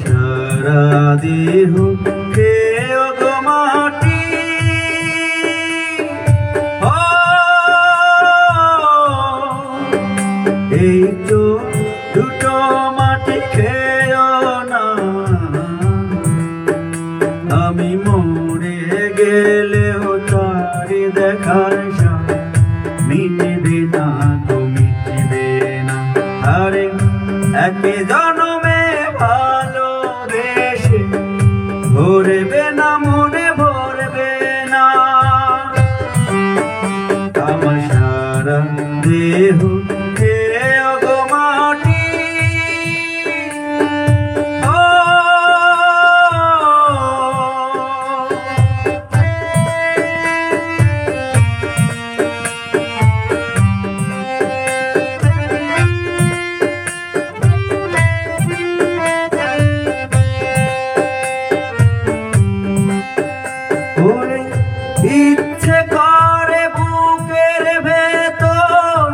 সারা দেহ খেয়ে গো মাটি এই তো দুটো মাটি খেয়েও না আমি মরে গেলেও তারি দেখার সাথ মিটবে না গো মিটবে না আরে একে জনমে ভালোবেসে ভরবে না মনে ভরবে না আমার সারা দেহ খেয়ে গো মাটি ইচ্ছে করে বুকের ভেতর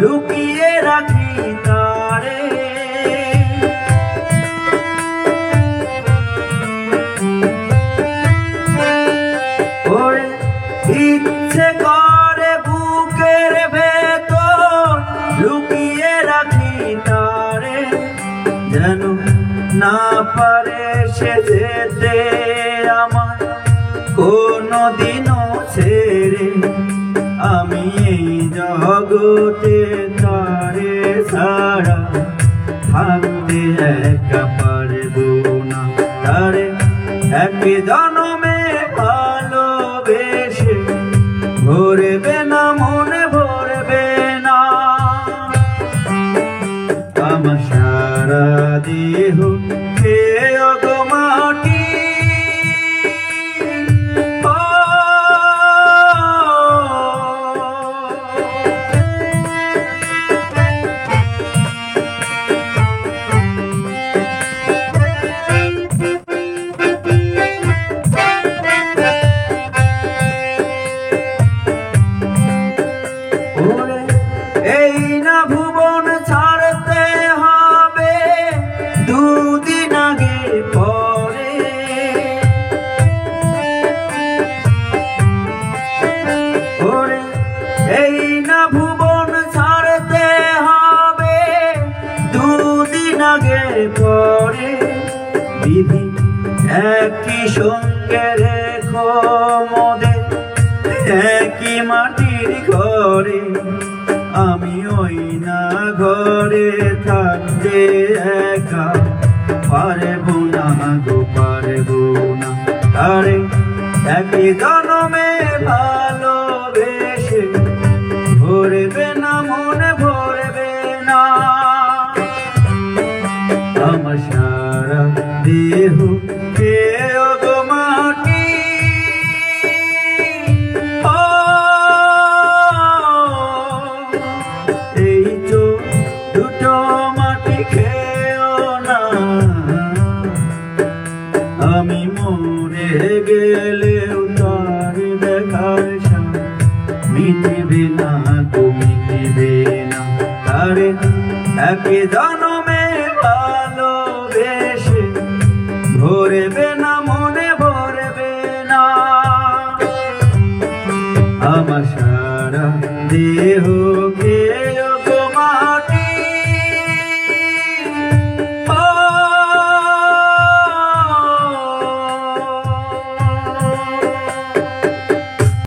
লুকিয়ে রাখি তারে ওরে ইচ্ছে করে বুকের ভেতর লুকিয়ে রাখি তারে যেন না পারে সে যেতে আমার কোনদিনও ছেড়ে আমি এই জগতে তারে ছাড়া থাকতে একা পারবো না তারে এক জনমে ভালোবেসে ভরবে না মনে ভরবে না আমার সারা দেহ খেয়ে গো মাটি এই না ভুবন ছাড়তে হবে দুদিন আগে পরে ওরে এই না ভুবন ছাড়তে হবে দুদিন আগে পরে বিধি একই সঙ্গে রেখো মোদের একই মাটির ঘরে আমি ওই না ঘরে থাকতে একা পারবো না গো পারবো না আরে একই জনমে ভালোবেসে ভরবে না মনে ভরবে না আমার সারা দেহ খেয়ে গো মাটি এই তো দুটো মাটি খেয়েও না আমি মরে গেলেও তার দেখার সাথ মিটবে না গো মিটবে না আরে একে